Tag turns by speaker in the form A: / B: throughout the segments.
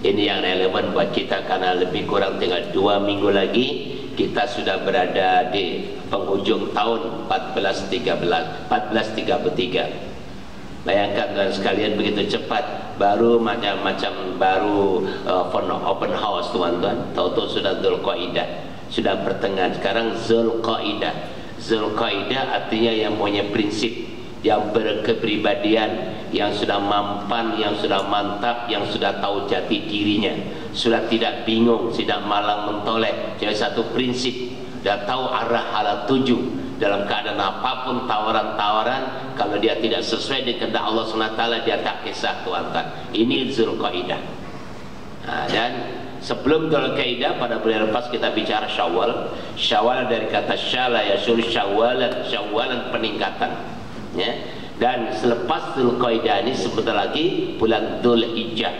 A: Ini yang relevan buat kita karena lebih kurang tinggal 2 minggu lagi kita sudah berada di penghujung tahun 1433. Bayangkan tuan sekalian, begitu cepat, baru macam-macam baru open house tuan-tuan, tahu-tahu sudah Dzulqa'dah, sudah pertengahan. Sekarang Dzulqa'dah. Dzulqa'dah artinya yang punya prinsip, yang berkepribadian, yang sudah mampan, yang sudah mantap, yang sudah tahu jati dirinya, sudah tidak bingung, tidak malang mentoleh, jadi satu prinsip, dan tahu arah hala tuju. Dalam keadaan apapun tawaran-tawaran, kalau dia tidak sesuai dengan kehendak Allah SWT, dia tak kisah tuan-tuan. Ini Dzulqa'dah. Nah, dan sebelum Dzulqa'dah, pada bulan lepas kita bicara Syawal. Syawal dari kata syala yasyur syawalan peningkatan, ya. Dan selepas Dzulqa'dah ini sebentar lagi bulan Dzulhijjah.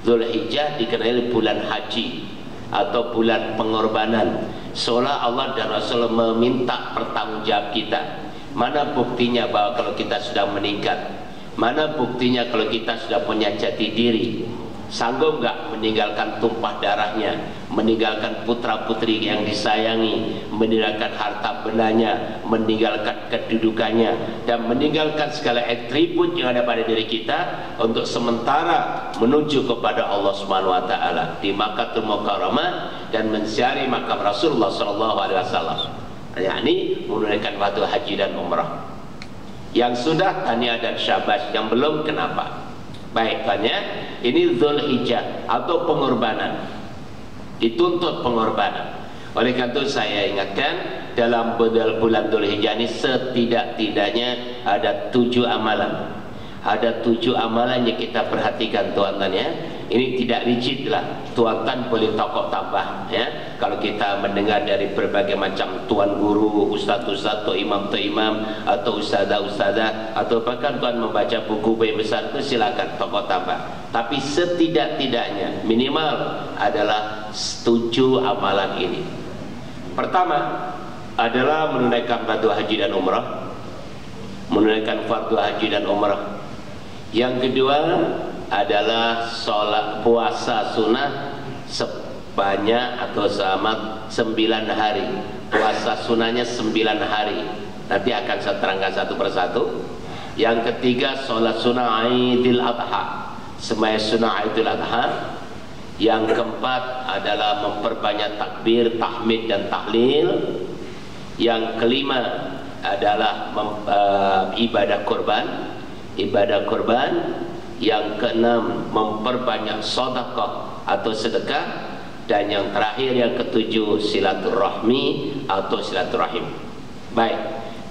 A: Dzulhijjah dikenali bulan haji atau bulan pengorbanan. Seolah Allah dan Rasul meminta pertanggungjawab kita. Mana buktinya bahwa kalau kita sudah meningkat? Mana buktinya kalau kita sudah punya jati diri? Sanggup nggak meninggalkan tumpah darahnya, meninggalkan putra-putri yang disayangi, meninggalkan harta bendanya, meninggalkan kedudukannya, dan meninggalkan segala atribut yang ada pada diri kita untuk sementara menuju kepada Allah Subhanahu wa taala di Makkahul Mukarramah dan mencari makam Rasulullah sallallahu alaihi wasallam. yakni menunaikan waktu haji dan umrah. Yang sudah tanya dan syabas, yang belum kenapa? Baik, tanya, ini Dzulhijjah atau pengorbanan, dituntut pengorbanan. Oleh karena itu saya ingatkan, dalam bulan Dzulhijjah ini setidak-tidaknya ada 7 amalan. Ada 7 amalan yang kita perhatikan tuan-tuan ya. Ini tidak rigid lah, tuan-tuan boleh tokok tambah ya. Kalau kita mendengar dari berbagai macam tuan guru, ustaz-ustaz atau imam atau ustazah-ustazah, atau bahkan tuan membaca buku besar itu silakan tokok tambah. Tapi setidak-tidaknya minimal adalah 7 amalan ini. Pertama adalah menunaikan fardu haji dan umrah. Menunaikan fardu haji dan umrah. Yang kedua adalah sholat puasa sunnah sebanyak atau selama 9 hari. Puasa sunnahnya 9 hari. Nanti akan saya terangkan satu persatu. Yang ketiga sholat sunnah Idul Adha, sembahyang sunnah Idul Adha. Yang keempat adalah memperbanyak takbir, tahmid dan tahlil. Yang kelima adalah ibadah kurban. Ibadah kurban. Yang keenam memperbanyak sedekah atau sedekah, dan yang terakhir yang ketujuh silaturahmi atau silaturahim. Baik,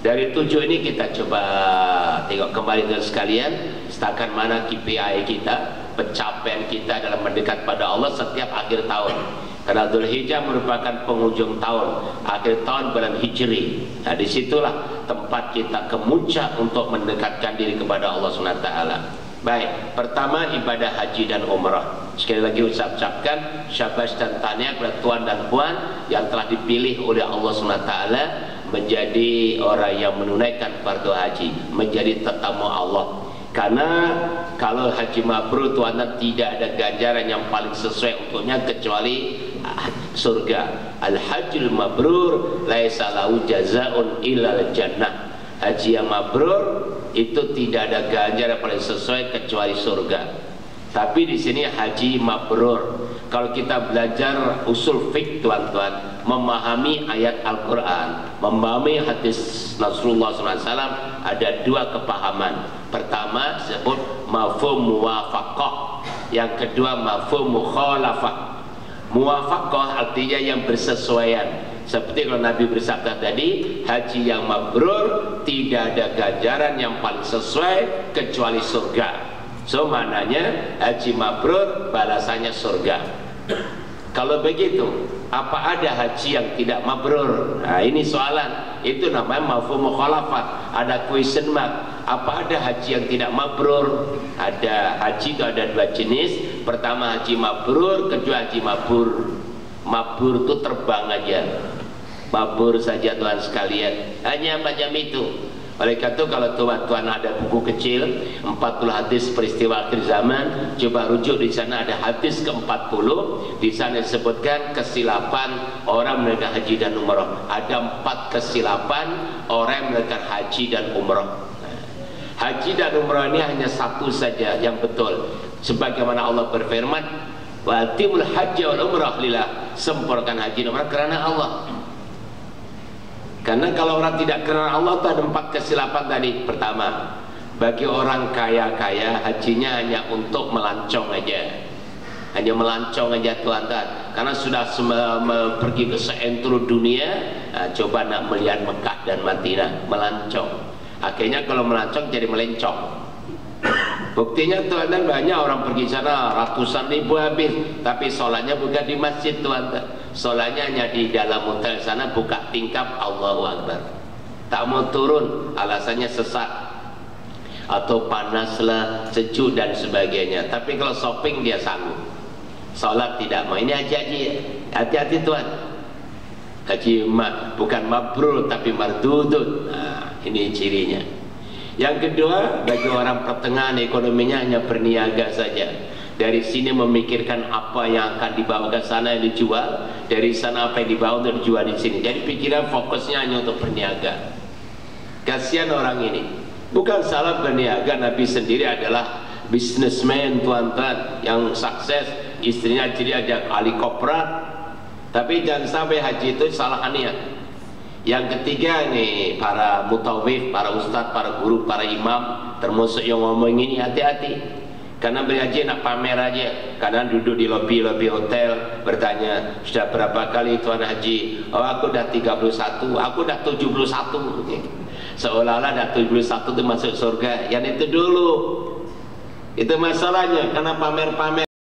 A: dari 7 ini kita coba tengok kembali dengan sekalian setakat mana KPI kita, pencapaian kita dalam mendekat pada Allah setiap akhir tahun. Karena Dzulhijjah merupakan penghujung tahun, akhir tahun bulan Hijri. Nah, disitulah tempat kita kemuncak untuk mendekatkan diri kepada Allah SWT. Baik, pertama ibadah haji dan umrah. Sekali lagi ucapkan syabas dan tahniah kepada tuan dan puan yang telah dipilih oleh Allah SWT menjadi orang yang menunaikan fardu haji, menjadi tetamu Allah. Karena kalau haji mabrur tuan-tuan tidak ada ganjaran yang paling sesuai untuknya kecuali surga. Al-hajjul mabrur laisa lahu jazaa'un illal jannah. Haji yang mabrur itu tidak ada ganjaran yang paling sesuai kecuali surga. Tapi di sini haji mabrur, kalau kita belajar usul fiqh tuan-tuan, memahami ayat Al-Quran, memahami hadis Rasulullah SAW, ada 2 kepahaman. Pertama disebut mafhum muwafaqah, yang kedua mafhum mukhalafah. Muwafaqah artinya yang bersesuaian. Seperti kalau Nabi bersabda tadi, haji yang mabrur tidak ada ganjaran yang paling sesuai kecuali surga. So maknanya haji mabrur balasannya surga. Kalau begitu, apa ada haji yang tidak mabrur? Nah, ini soalan. Itu namanya mafhum mukhalafah. Ada question mark. Apa ada haji yang tidak mabrur? Ada. Haji itu ada 2 jenis. Pertama haji mabrur, kedua haji mabur. Mabur itu terbang aja, mabur saja Tuhan sekalian, hanya macam itu. Oleh karena itu kalau tuan-tuan ada buku kecil 40 hadis peristiwa akhir zaman, coba rujuk di sana, ada hadis ke-40. Di sana disebutkan kesilapan orang menunaikan haji dan umrah. Ada 4 kesilapan orang yang menunaikan haji dan umrah. Haji dan umrah ini hanya satu saja yang betul. Sebagaimana Allah berfirman, wa atimul hajja wal umrah lillah, sempurnakan haji dan umrah karena Allah. Karena kalau orang tidak kenal Allah itu ada 4 kesilapan tadi. Pertama, bagi orang kaya-kaya hajinya hanya untuk melancong aja, hanya melancong aja tuan-tuan. Karena sudah pergi ke seentero dunia, coba nak melihat Mekah dan Madinah, melancong. Akhirnya kalau melancong jadi melencong. Buktinya tuan-tuan, banyak orang pergi sana ratusan ribu habis, tapi sholatnya bukan di masjid tuan-tuan. Sholatnya hanya di dalam hotel sana, buka tingkap Allahu Akbar. Tak mau turun, alasannya sesat atau panaslah, sejuk dan sebagainya. Tapi kalau shopping dia sanggup, sholat tidak mau. Ini haji-haji, hati-hati tuan. Haji bukan mabrur tapi mardudun. Nah, ini cirinya. Yang kedua, bagi orang pertengahan ekonominya hanya berniaga saja. Dari sini memikirkan apa yang akan dibawa ke sana yang dijual, dari sana apa yang dibawa untuk dijual di sini. Jadi pikiran fokusnya hanya untuk berniaga. Kasihan orang ini. Bukan salah berniaga, Nabi sendiri adalah businessman tuan-tuan yang sukses. Istrinya jadi ada ahli korporat. Tapi jangan sampai haji itu salah niat. Yang ketiga nih, para mutawif, para ustadz, para guru, para imam, termasuk yang ngomong ini, hati-hati. Karena berhaji nak pamer aja. Kadang duduk di lobi hotel bertanya, sudah berapa kali tuan haji? Oh, aku dah 31, aku dah 71. Seolah-olah dah 71 itu masuk surga. Yang itu dulu. Itu masalahnya, karena pamer-pamer.